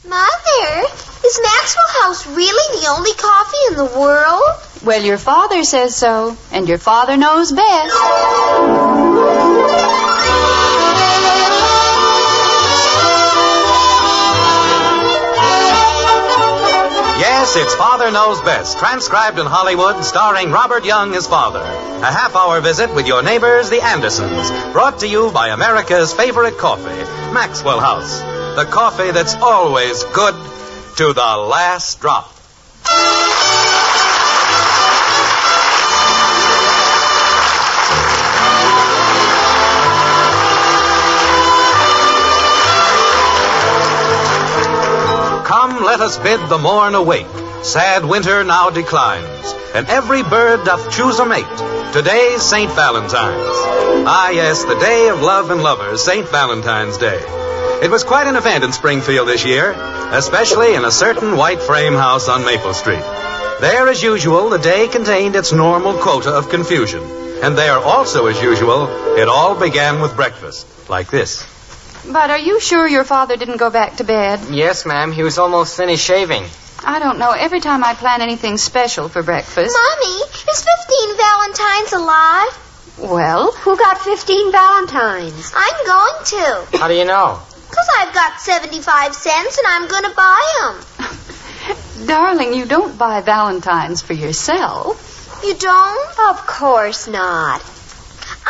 Mother, is Maxwell House really the only coffee in the world? Well, your father says so, and your father knows best. Yes, it's Father Knows Best, transcribed in Hollywood, starring Robert Young as father. A half-hour visit with your neighbors, the Andersons, brought to you by America's favorite coffee, Maxwell House. The coffee that's always good to the last drop. Come, let us bid the morn awake. Sad winter now declines, and every bird doth choose a mate. Today's St. Valentine's. Ah, yes, the day of love and lovers, St. Valentine's Day. It was quite an event in Springfield this year, especially in a certain white frame house on Maple Street. There, as usual, the day contained its normal quota of confusion. And there, also as usual, it all began with breakfast, like this. But are you sure your father didn't go back to bed? Yes, ma'am. He was almost finished shaving. I don't know. Every time I plan anything special for breakfast... Mommy, is 15 Valentines alive? Well? Who got 15 Valentines? I'm going to. How do you know? Because I've got 75 cents and I'm going to buy them. Darling, you don't buy Valentines for yourself. You don't? Of course not.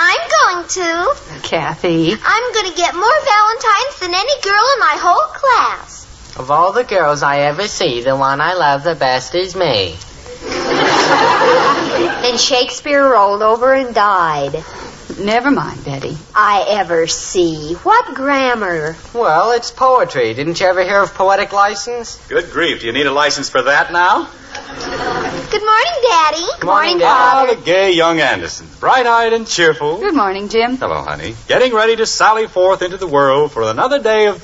I'm going to. Kathy. I'm going to get more Valentines than any girl in my whole class. Of all the girls I ever see, the one I love the best is me. Then Shakespeare rolled over and died. Never mind, Betty. I ever see. What grammar? Well, it's poetry. Didn't you ever hear of poetic license? Good grief. Do you need a license for that now? Good morning, Daddy. Good morning, Ah, Father. the gay young Andersons. Bright-eyed and cheerful. Good morning, Jim. Hello, honey. Getting ready to sally forth into the world for another day of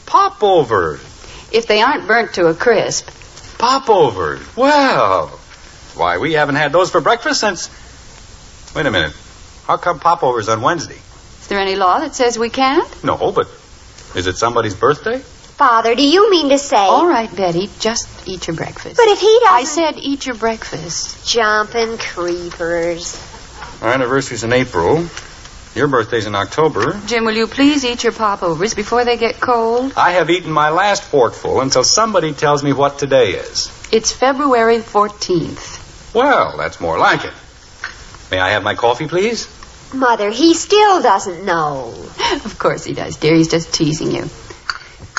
popovers. If they aren't burnt to a crisp. Popovers. Well, why, we haven't had those for breakfast since... Wait a minute. How come popovers on Wednesday? Is there any law that says we can't? No, but is it somebody's birthday? Father, do you mean to say... All right, Betty, just eat your breakfast. But if he doesn't... I said eat your breakfast. Jumping creepers. Our anniversary's in April. Your birthday's in October. Jim, will you please eat your popovers before they get cold? I have eaten my last forkful until somebody tells me what today is. It's February 14th. Well, that's more like it. May I have my coffee, please? Mother, he still doesn't know. Of course he does, dear. He's just teasing you.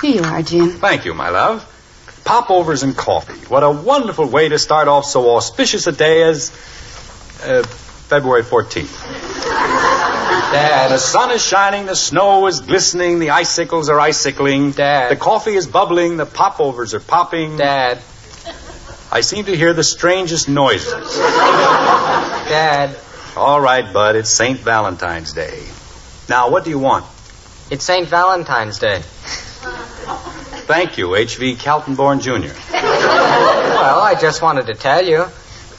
Here you are, Jim. Thank you, my love. Popovers and coffee. What a wonderful way to start off so auspicious a day as... February 14th. Dad. The sun is shining, the snow is glistening, the icicles are icicling. Dad. The coffee is bubbling, the popovers are popping. Dad. I seem to hear the strangest noises. Dad. All right, Bud, it's St. Valentine's Day. Now, what do you want? It's St. Valentine's Day. Thank you, H.V. Kaltenborn Jr. Well, I just wanted to tell you.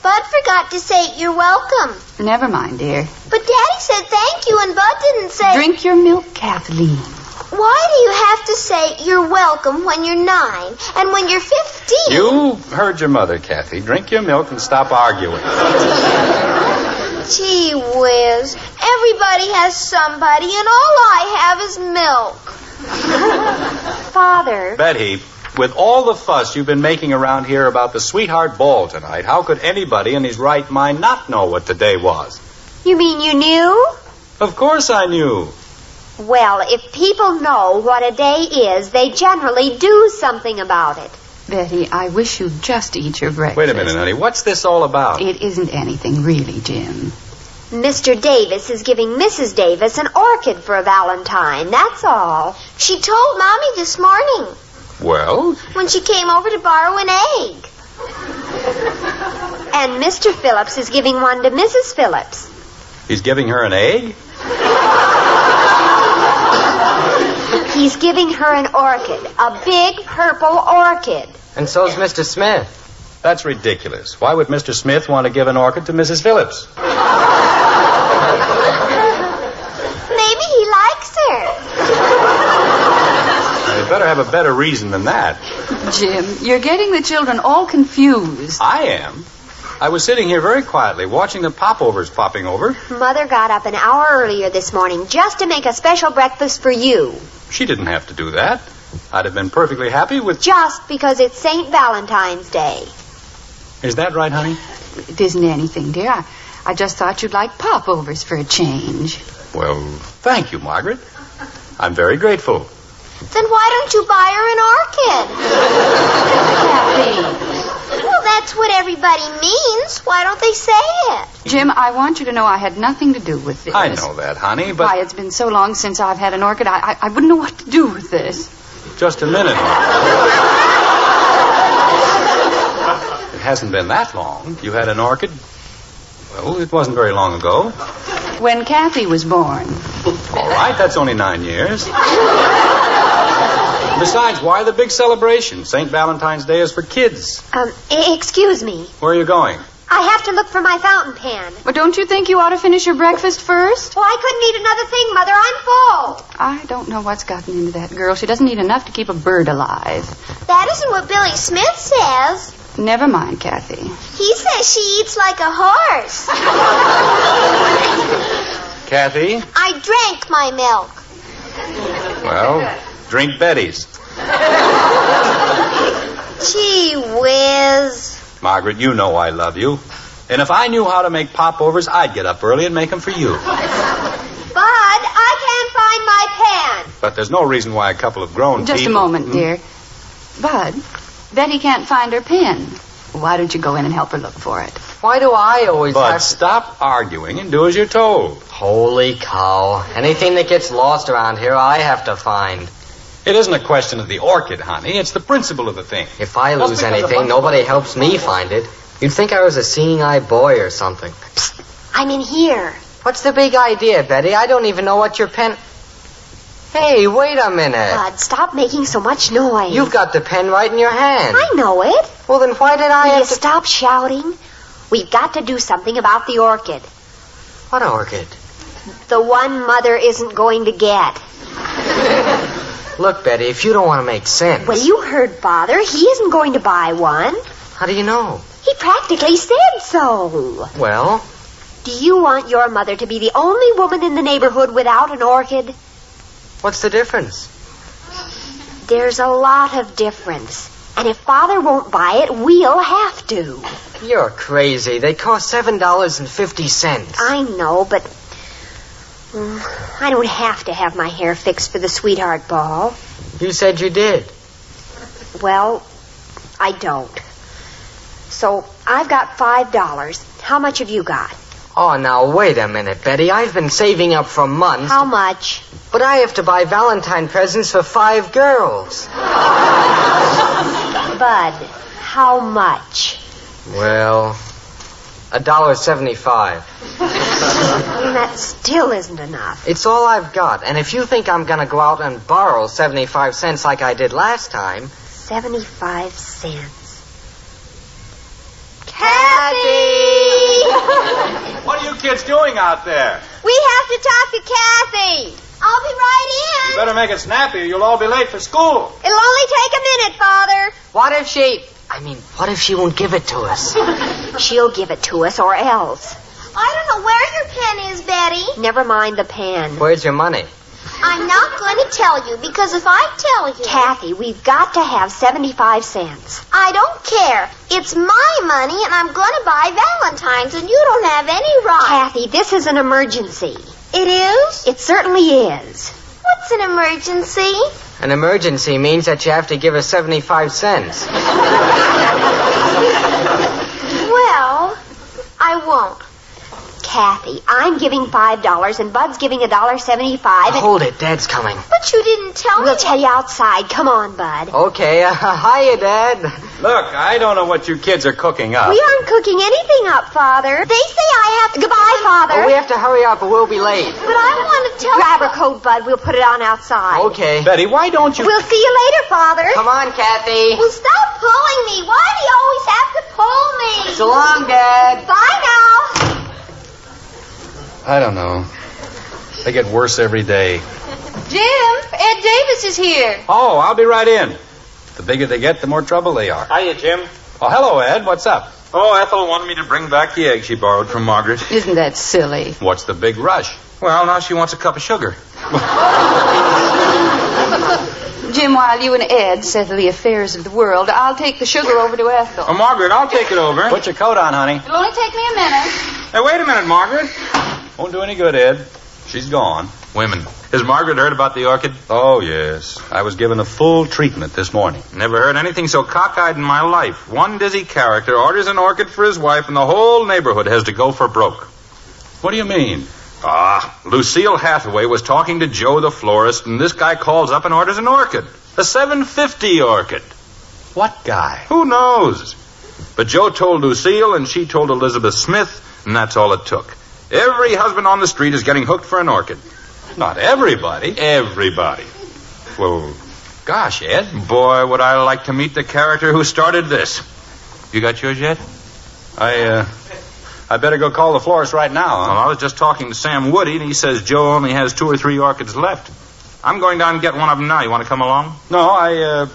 Bud forgot to say you're welcome. Never mind, dear. But Daddy said thank you and Bud didn't say... Drink your milk, Kathleen. Why do you have to say you're welcome when you're 9 and when you're 15? You heard your mother, Kathy. Drink your milk and stop arguing. Gee whiz. Everybody has somebody and all I have is milk. Father. Betty, with all the fuss you've been making around here about the sweetheart ball tonight, how could anybody in his right mind not know what today was? You mean you knew? Of course I knew. Well, if people know what a day is, they generally do something about it. Betty, I wish you'd just eat your breakfast. Wait a minute, honey. What's this all about? It isn't anything, really, Jim. Mr. Davis is giving Mrs. Davis an orchid for a Valentine, that's all. She told Mommy this morning. Well? When she came over to borrow an egg. And Mr. Phillips is giving one to Mrs. Phillips. He's giving her an egg? He's giving her an orchid, a big purple orchid. And so's Mr. Smith. That's ridiculous. Why would Mr. Smith want to give an orchid to Mrs. Phillips? Maybe he likes her. You'd better better have a better reason than that. Jim, you're getting the children all confused. I am. I was sitting here very quietly watching the popovers popping over. Mother got up an hour earlier this morning just to make a special breakfast for you. She didn't have to do that. I'd have been perfectly happy with... Just because it's St. Valentine's Day. Is that right, honey? It isn't anything, dear. I just thought you'd like popovers for a change. Well, thank you, Margaret. I'm very grateful. Then why don't you buy her an orchid? Kathy. Well, that's what everybody means. Why don't they say it? Jim, I want you to know I had nothing to do with this. I know that, honey, but... Why, it's been so long since I've had an orchid, I wouldn't know what to do with this. Just a minute, Margaret. It hasn't been that long. You had an orchid? Well, it wasn't very long ago. When Kathy was born. All right, that's only 9 years. Besides, why the big celebration? St. Valentine's Day is for kids. Excuse me. Where are you going? I have to look for my fountain pen. Well, don't you think you ought to finish your breakfast first? Well, I couldn't eat another thing, Mother. I'm full. I don't know what's gotten into that girl. She doesn't eat enough to keep a bird alive. That isn't what Billy Smith says. Never mind, Kathy. He says she eats like a horse. Kathy? I drank my milk. Well, drink Betty's. Gee whiz. Margaret, you know I love you. And if I knew how to make popovers, I'd get up early and make them for you. Bud, I can't find my pen. But there's no reason why a couple of grown people... Just a moment, dear. Bud, Betty can't find her pen. Why don't you go in and help her look for it? Why do I always Bud, have... stop arguing and do as you're told. Holy cow. Anything that gets lost around here, I have to find. It isn't a question of the orchid, honey. It's the principle of the thing. If I Just lose because a anything, bunch nobody of- helps me find it. You'd think I was a seeing-eye boy or something. Psst, I'm in here. What's the big idea, Betty? I don't even know what your pen... Hey, wait a minute. Bud, stop making so much noise. You've got the pen right in your hand. I know it. Well, then why did I Will you have to... stop shouting? We've got to do something about the orchid. What orchid? The one Mother isn't going to get. Look, Betty, if you don't want to make sense... Well, you heard Father. He isn't going to buy one. How do you know? He practically said so. Well, Do you want your mother to be the only woman in the neighborhood without an orchid? what's the difference? There's a lot of difference. And if Father won't buy it, we'll have to. You're crazy. They cost $7.50. I know, but I don't have to have my hair fixed for the sweetheart ball. You said you did. Well, I don't. So I've got $5. How much have you got? Oh, now, wait a minute, Betty. I've been saving up for months. How much? But I have to buy Valentine presents for 5 girls. Bud, how much? Well, $1.75. That still isn't enough. It's all I've got. And if you think I'm going to go out and borrow 75 cents like I did last time... 75 cents. Kathy! What are you kids doing out there? We have to talk to Kathy. I'll be right You in. better make it snappy or you'll all be late for school. It'll only take a minute, Father. What if she won't give it to us? She'll give it to us or else. I don't know where your pen is, Betty. Never mind the pen. Where's your money? I'm not going to tell you, because if I tell you... Kathy, we've got to have 75 cents. I don't care. It's my money, and I'm going to buy Valentine's, and you don't have any right. Kathy, this is an emergency. It is? It certainly is. What's an emergency? An emergency means that you have to give us 75 cents. Well, I won't. Kathy, I'm giving $5 and Bud's giving $1.75. Hold it, Dad's coming. But you didn't tell me. We'll tell you outside. Come on, Bud. Okay, hiya, Dad. Look, I don't know what you kids are cooking up. We aren't cooking anything up, Father. They say I have to... Goodbye, Father. Oh, we have to hurry up or we'll be late. But I want to tell... Grab her coat, Bud. We'll put it on outside. Okay. Betty, why don't you... We'll see you later, Father. Come on, Kathy. Well, stop pulling me. Why do you always have to pull me? So long, Dad. Bye now. I don't know. They get worse every day. Jim, Ed Davis is here. Oh, I'll be right in. The bigger they get, the more trouble they are. Hiya, Jim. Oh, hello, Ed. What's up? Oh, Ethel wanted me to bring back the egg she borrowed from Margret. Isn't that silly? What's the big rush? Well, now she wants a cup of sugar. Jim, while you and Ed settle the affairs of the world, I'll take the sugar over to Ethel. Oh, Margret, I'll take it over. Put your coat on, honey. It'll only take me a minute. Hey, wait a minute, Margret. Won't do any good, Ed. She's gone. Women. Has Margret heard about the orchid? Oh, yes. I was given a full treatment this morning. Never heard anything so cockeyed in my life. One dizzy character orders an orchid for his wife, and the whole neighborhood has to go for broke. What do you mean? Lucille Hathaway was talking to Joe the florist, and this guy calls up and orders an orchid. A $7.50 orchid. What guy? Who knows? But Joe told Lucille, and she told Elizabeth Smith, and that's all it took. Every husband on the street is getting hooked for an orchid. Not everybody. Everybody. Well, gosh, Ed. Boy, would I like to meet the character who started this. You got yours yet? I better go call the florist right now. Well, I was just talking to Sam Woody, and he says Joe only has 2 or 3 orchids left. I'm going down and get one of them now. You want to come along? No, I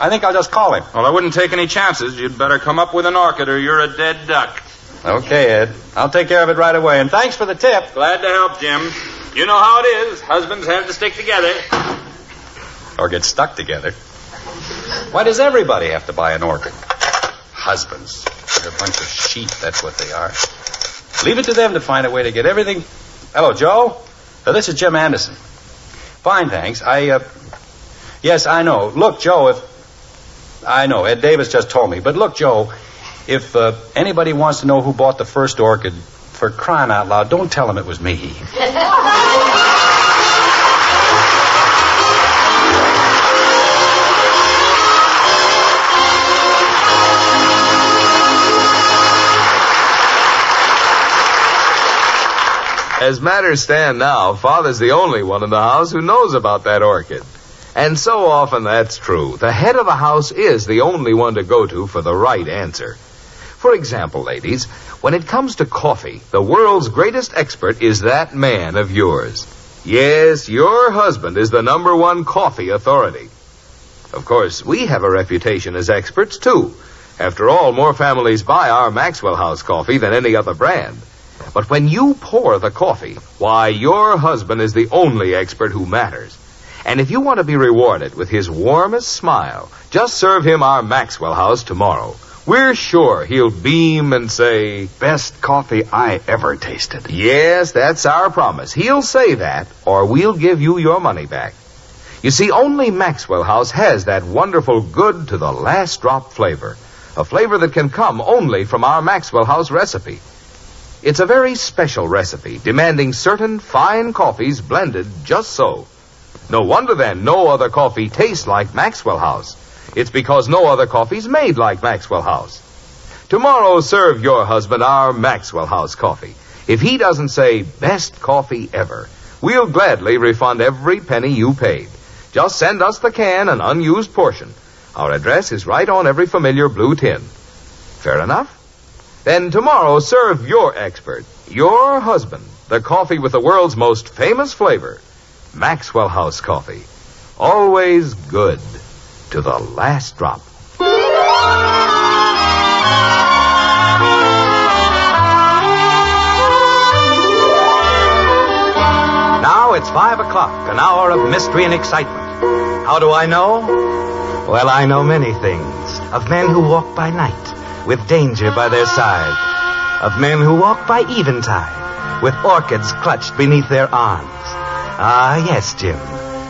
think I'll just call him. Well, I wouldn't take any chances. You'd better come up with an orchid or you're a dead duck. Okay, Ed. I'll take care of it right away. And thanks for the tip. Glad to help, Jim. You know how it is. Husbands have to stick together. Or get stuck together. Why does everybody have to buy an orchid? Husbands. They're a bunch of sheep, that's what they are. Leave it to them to find a way to get everything... Hello, Joe? This is Jim Anderson. Fine, thanks. Yes, I know. Look, Joe, I know, Ed Davis just told me. But look, Joe, if anybody wants to know who bought the first orchid, for crying out loud, don't tell them it was me. As matters stand now, Father's the only one in the house who knows about that orchid. And so often that's true. The head of the house is the only one to go to for the right answer. For example, ladies, when it comes to coffee, the world's greatest expert is that man of yours. Yes, your husband is the #1 coffee authority. Of course, we have a reputation as experts, too. After all, more families buy our Maxwell House coffee than any other brand. But when you pour the coffee, why, your husband is the only expert who matters. And if you want to be rewarded with his warmest smile, just serve him our Maxwell House tomorrow. We're sure he'll beam and say, "Best coffee I ever tasted." Yes, that's our promise. He'll say that, or we'll give you your money back. You see, only Maxwell House has that wonderful good to the last drop flavor. A flavor that can come only from our Maxwell House recipe. It's a very special recipe, demanding certain fine coffees blended just so. No wonder, then, no other coffee tastes like Maxwell House. It's because no other coffee's made like Maxwell House. Tomorrow, serve your husband our Maxwell House coffee. If he doesn't say, "Best coffee ever," we'll gladly refund every penny you paid. Just send us the can, an unused portion. Our address is right on every familiar blue tin. Fair enough? Then tomorrow, serve your expert, your husband, the coffee with the world's most famous flavor, Maxwell House coffee. Always good to the last drop. Now it's 5 o'clock, an hour of mystery and excitement. How do I know? Well, I know many things. Of men who walk by night, with danger by their side. Of men who walk by eventide, with orchids clutched beneath their arms. Ah, yes, Jim.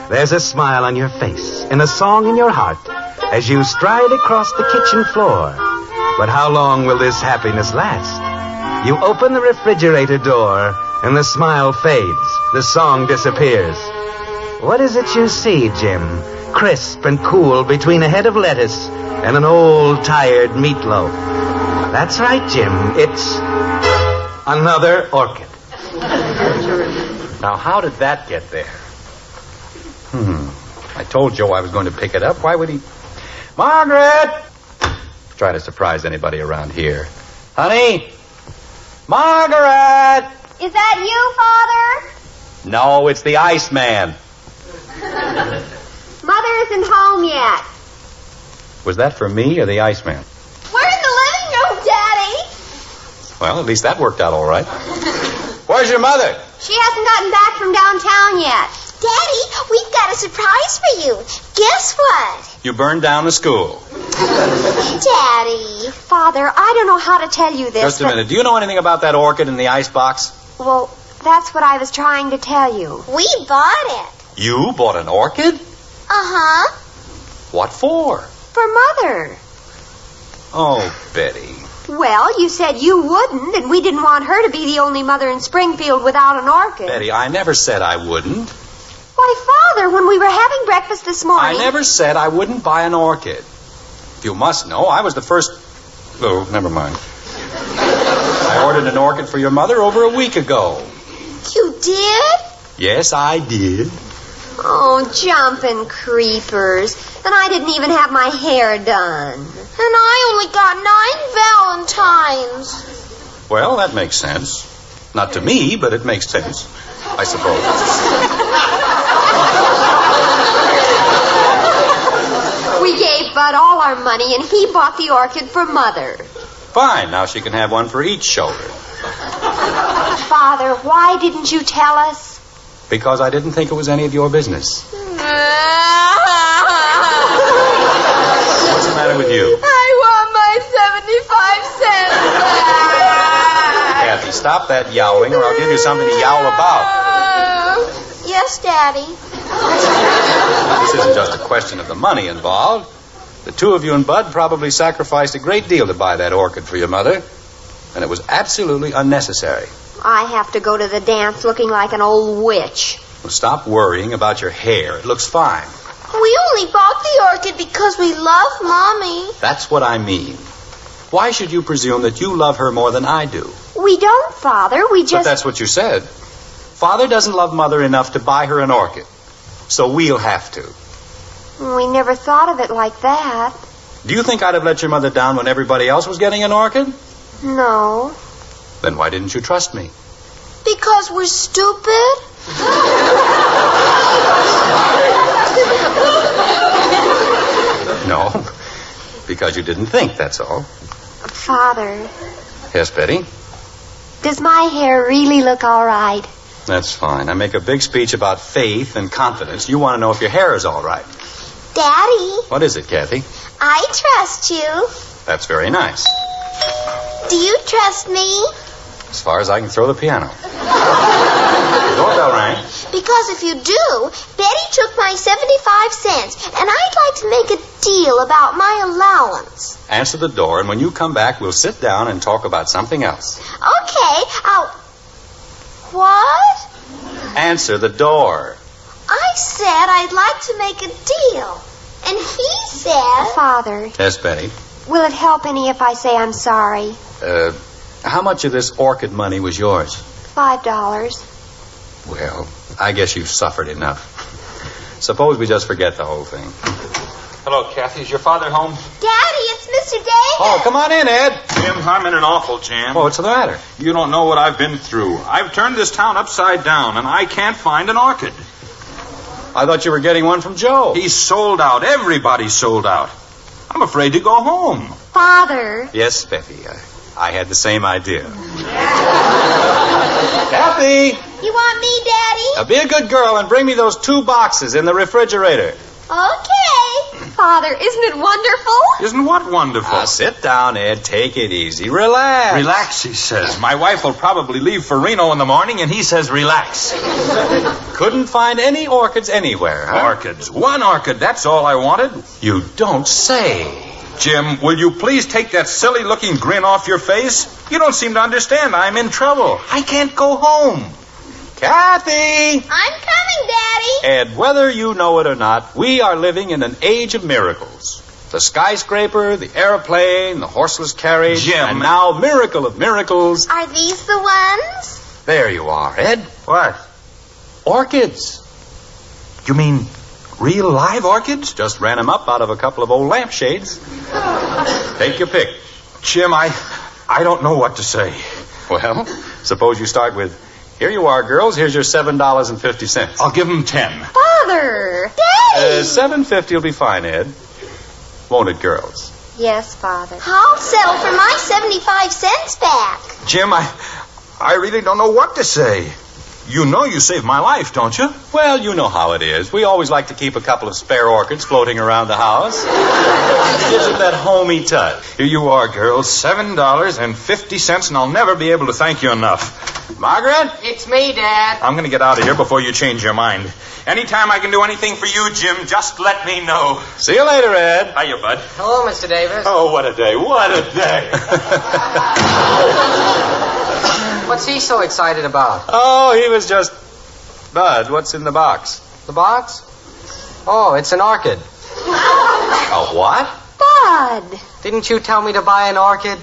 There's a smile on your face and a song in your heart as you stride across the kitchen floor. But how long will this happiness last? You open the refrigerator door and the smile fades. The song disappears. What is it you see, Jim? Crisp and cool between a head of lettuce and an old, tired meatloaf. That's right, Jim. It's another orchid. Now, how did that get there? I told Joe I was going to pick it up. Why would he... Margret! Try to surprise anybody around here. Honey? Margaret! Is that you, Father? No, it's the Iceman. Mother isn't home yet. Was that for me or the Iceman? We're in the living room, Daddy. Well, at least that worked out all right. Where's your mother? She hasn't gotten back from downtown yet. Daddy, we've got a surprise for you. Guess what? You burned down the school. Daddy. Father, I don't know how to tell you this. Just a minute. Do you know anything about that orchid in the icebox? Well, that's what I was trying to tell you. We bought it. You bought an orchid? Uh-huh. What for? For Mother. Oh, Betty. Well, you said you wouldn't, and we didn't want her to be the only mother in Springfield without an orchid. Betty, I never said I wouldn't. Why, Father, when we were having breakfast this morning... I never said I wouldn't buy an orchid. You must know, I was the first... Oh, never mind. I ordered an orchid for your mother over a week ago. You did? Yes, I did. Oh, jumping creepers. And I didn't even have my hair done. And I only got 9 Valentines. Well, that makes sense. Not to me, but it makes sense, I suppose. We gave Bud all our money, and he bought the orchid for Mother. Fine, now she can have one for each shoulder. Father, why didn't you tell us? Because I didn't think it was any of your business. What's the matter with you? I want my 75 cents back. Kathy, stop that yowling, or I'll give you something to yowl about. Yes, Daddy. This isn't just a question of the money involved. The two of you and Bud probably sacrificed a great deal to buy that orchid for your mother, and it was absolutely unnecessary. I have to go to the dance looking like an old witch. Well, stop worrying about your hair. It looks fine. We only bought the orchid because we love Mommy. That's what I mean. Why should you presume that you love her more than I do? We don't, Father. We just... But that's what you said. Father doesn't love Mother enough to buy her an orchid. So we'll have to. We never thought of it like that. Do you think I'd have let your mother down when everybody else was getting an orchid? No. Then why didn't you trust me? Because we're stupid? No, because you didn't think, that's all. Father, Yes, Betty? does my hair really look all right? That's fine. I make a big speech about faith and confidence. You want to know if your hair is all right. Daddy, What is it, Kathy? I trust you. That's very nice. Do you trust me? As far as I can throw the piano. The doorbell rang. Because if you do, Betty took my 75 cents, and I'd like to make a deal about my allowance. Answer the door, and when you come back, we'll sit down and talk about something else. Okay, What? Answer the door. I said I'd like to make a deal. And he said... Father, Yes, Betty? will it help any if I say I'm sorry? How much of this orchid money was yours? $5. Well, I guess you've suffered enough. Suppose we just forget the whole thing. Hello, Kathy. Is your father home? Daddy, it's Mr. Davis. Oh, come on in, Ed. Jim, I'm in an awful jam. Oh, what's the matter? You don't know what I've been through. I've turned this town upside down, and I can't find an orchid. I thought you were getting one from Joe. He's sold out. Everybody's sold out. I'm afraid to go home. Father. Yes, Betty. I had the same idea. Kathy! You want me, Daddy? Now be a good girl and bring me those 2 boxes in the refrigerator. Okay. Father, isn't it wonderful? Isn't what wonderful? Now sit down, Ed. Take it easy. Relax. Relax, he says. My wife will probably leave for Reno in the morning, and he says relax. Couldn't find any orchids anywhere, huh? Orchids. One orchid, that's all I wanted. You don't say. Jim, will you please take that silly-looking grin off your face? You don't seem to understand. I'm in trouble. I can't go home. Kathy! I'm coming, Daddy. Ed, whether you know it or not, we are living in an age of miracles. The skyscraper, the airplane, the horseless carriage, Jim. and now, miracle of miracles, Are these the ones? there you are, Ed. What? Orchids. You mean real live orchids? Just ran them up out of a couple of old lampshades. Take your pick. Jim, I don't know what to say. Well, suppose you start with Here you are, girls. Here's your $7.50. I'll give him 10. Father! Daddy! $7.50 will be fine, Ed. Won't it, girls? Yes, Father. I'll settle for my 75 cents back. Jim, I really don't know what to say. You know you saved my life, don't you? Well, you know how it is. We always like to keep a couple of spare orchids floating around the house. Gives it that homey touch. Here you are, girls. $7.50, and I'll never be able to thank you enough. Margaret? It's me, Dad. I'm going to get out of here before you change your mind. Anytime I can do anything for you, Jim, just let me know. See you later, Ed. Hiya, bud. Hello, Mr. Davis. Oh, what a day. What a day. What's he so excited about? Oh, he was just... Bud, what's in the box? The box? Oh, it's an orchid. A what? Bud! Didn't you tell me to buy an orchid?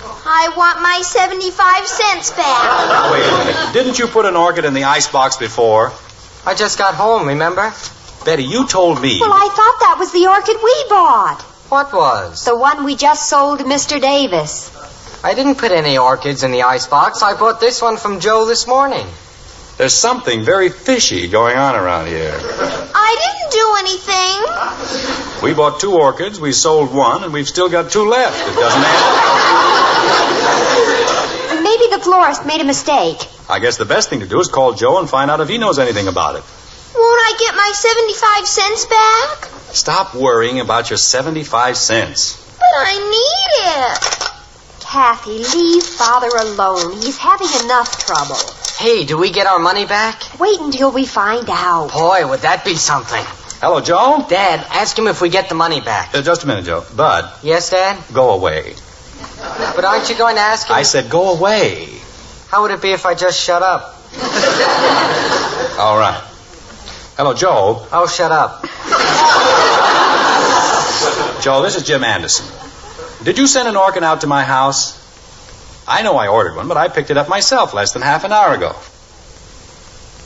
I want my 75 cents back. Wait a minute. Didn't you put an orchid in the icebox before? I just got home, remember? Betty, you told me... Well, I thought that was the orchid we bought. What was? The one we just sold to Mr. Davis. I didn't put any orchids in the icebox. I bought this one from Joe this morning. There's something very fishy going on around here. I didn't do anything. We bought 2 orchids, we sold 1, and we've still got 2 left. It doesn't add. Maybe the florist made a mistake. I guess the best thing to do is call Joe and find out if he knows anything about it. Won't I get my 75 cents back? Stop worrying about your 75 cents. But I need it. Kathy, leave Father alone. He's having enough trouble. Hey, do we get our money back? Wait until we find out. Boy, would that be something. Hello, Joe? Dad, ask him if we get the money back. Just a minute, Joe. Bud, Yes, Dad? go away. But aren't you going to ask him? I said go away. How would it be if I just shut up? All right. Hello, Joe. Oh, shut up. Joe, this is Jim Anderson. Did you send an orchid out to my house? I know I ordered one, but I picked it up myself less than half an hour ago.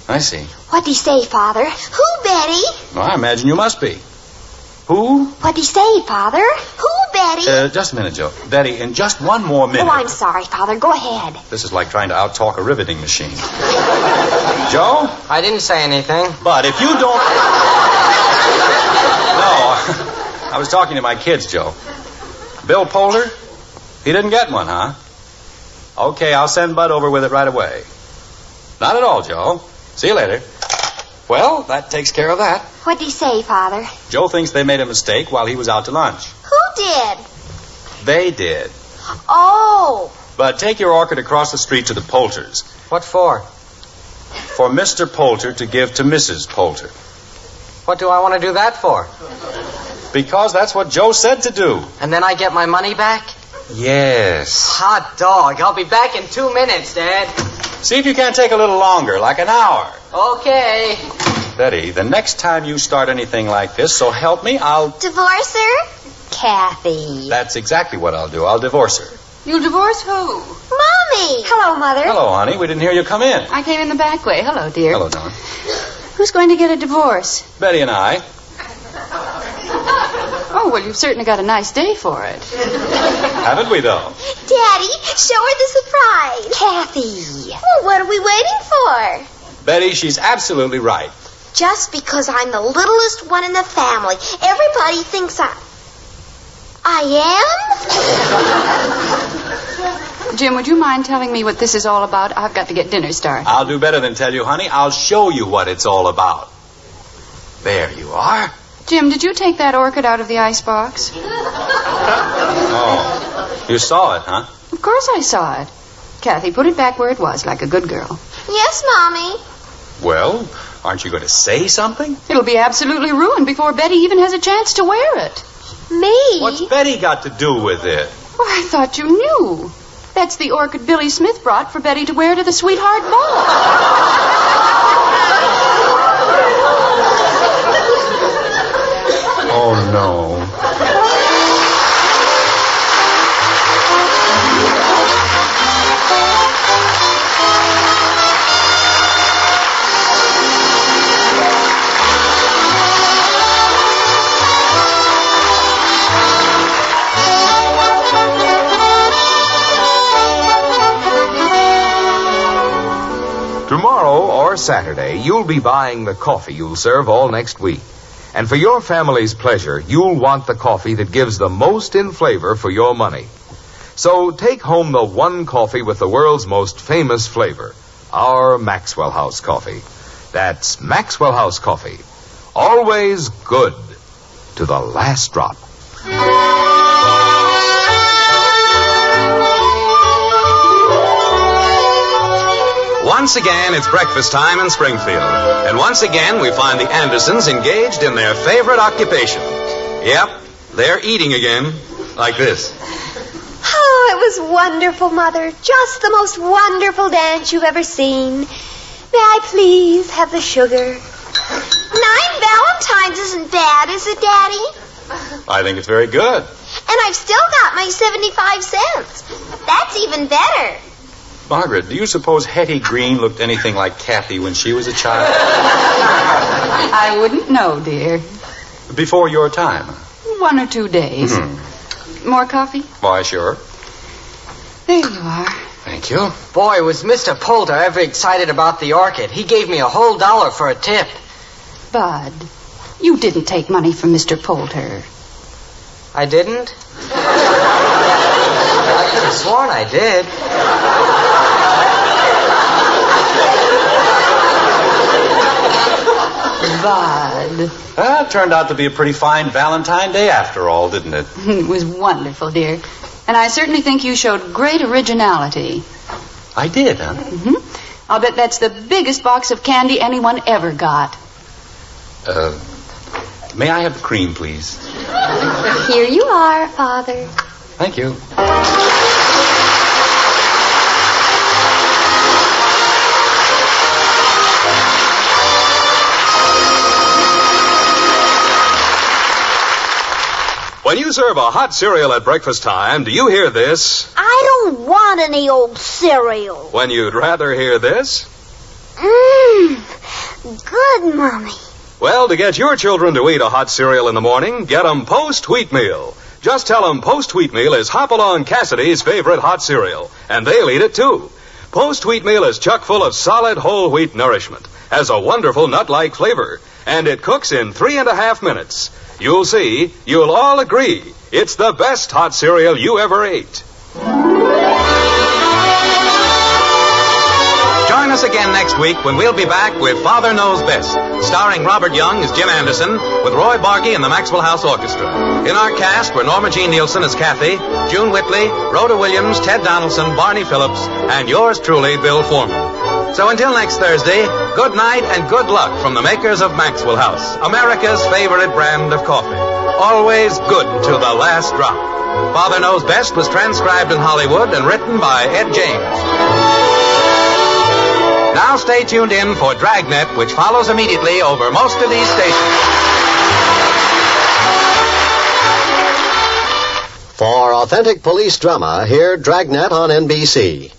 I see. What'd he say, Father? Who, Betty? Well, I imagine you must be. Who? What'd he say, Father? Who, Betty? Just a minute, Joe. Betty, in just one more minute. Oh, I'm sorry, Father. Go ahead. This is like trying to out-talk a riveting machine. Joe? I didn't say anything. But if you don't... No, I was talking to my kids, Joe. Bill Polder? He didn't get one, huh? Okay, I'll send Bud over with it right away. Not at all, Joe. See you later. Well, that takes care of that. What'd he say, Father? Joe thinks they made a mistake while he was out to lunch. Who did? They did. Oh. But take your orchid across the street to the Poulters. What for? For Mr. Poulter to give to Mrs. Poulter. What do I want to do that for? Because that's what Joe said to do. And then I get my money back? Yes. Hot dog. I'll be back in 2 minutes, Dad. See if you can't take a little longer, like an hour. Okay. Betty, the next time you start anything like this, so help me, I'll... Divorce her? Kathy. That's exactly what I'll do. I'll divorce her. You'll divorce who? Mommy. Hello, Mother. Hello, honey. We didn't hear you come in. I came in the back way. Hello, dear. Hello, darling. Who's going to get a divorce? Betty and I. Oh, well, you've certainly got a nice day for it. Haven't we, though? Daddy, show her the surprise. Kathy. Well, what are we waiting for? Betty, she's absolutely right. Just because I'm the littlest one in the family, everybody thinks I am? Jim, would you mind telling me what this is all about? I've got to get dinner started. I'll do better than tell you, honey. I'll show you what it's all about. There you are. Jim, did you take that orchid out of the icebox? Oh, you saw it, huh? Of course I saw it. Kathy, put it back where it was, like a good girl. Yes, Mommy. Well, aren't you going to say something? It'll be absolutely ruined before Betty even has a chance to wear it. Me? What's Betty got to do with it? Oh, I thought you knew. That's the orchid Billy Smith brought for Betty to wear to the sweetheart ball. Oh, no. or Saturday, you'll be buying the coffee you'll serve all next week. And for your family's pleasure, you'll want the coffee that gives the most in flavor for your money. So take home the one coffee with the world's most famous flavor, our Maxwell House coffee. That's Maxwell House coffee. Always good to the last drop. Once again, it's breakfast time in Springfield. And once again, we find the Andersons engaged in their favorite occupation. Yep, they're eating again, like this. Oh, it was wonderful, Mother. Just the most wonderful dance you've ever seen. May I please have the sugar? 9 Valentines isn't bad, is it, Daddy? I think it's very good. And I've still got my 75 cents. That's even better. Margaret, do you suppose Hetty Green looked anything like Kathy when she was a child? I wouldn't know, dear. Before your time? 1 or 2 days. More coffee? Why, sure. There you are. Thank you. Boy, was Mr. Poulter ever excited about the orchid. He gave me a whole $1 for a tip. Bud, you didn't take money from Mr. Poulter. I didn't? I could have sworn I did. Bud. Well, it turned out to be a pretty fine Valentine Day after all, didn't it? It was wonderful, dear. And I certainly think you showed great originality. I did, huh? I'll bet that's the biggest box of candy anyone ever got. May I have the cream, please? Here you are, Father. Thank you. When you serve a hot cereal at breakfast time, do you hear this? I don't want any old cereal. When you'd rather hear this? Good, Mommy. Well, to get your children to eat a hot cereal in the morning, get 'em Post Wheatmeal. Just tell 'em Post Wheatmeal is Hopalong Cassidy's favorite hot cereal, and they'll eat it too. Post Wheatmeal is chock full of solid whole wheat nourishment, has a wonderful nut-like flavor, and it cooks in 3.5 minutes. You'll see, you'll all agree, it's the best hot cereal you ever ate. Join us again next week when we'll be back with Father Knows Best, starring Robert Young as Jim Anderson, with Roy Bargy and the Maxwell House Orchestra. In our cast were Norma Jean Nilsson as Kathy, June Whitley, Rhoda Williams, Ted Donaldson, Barney Phillips, and yours truly, Bill Foreman. So until next Thursday, good night and good luck from the makers of Maxwell House, America's favorite brand of coffee. Always good to the last drop. Father Knows Best was transcribed in Hollywood and written by Ed James. Now stay tuned in for Dragnet, which follows immediately over most of these stations. For authentic police drama, hear Dragnet on NBC.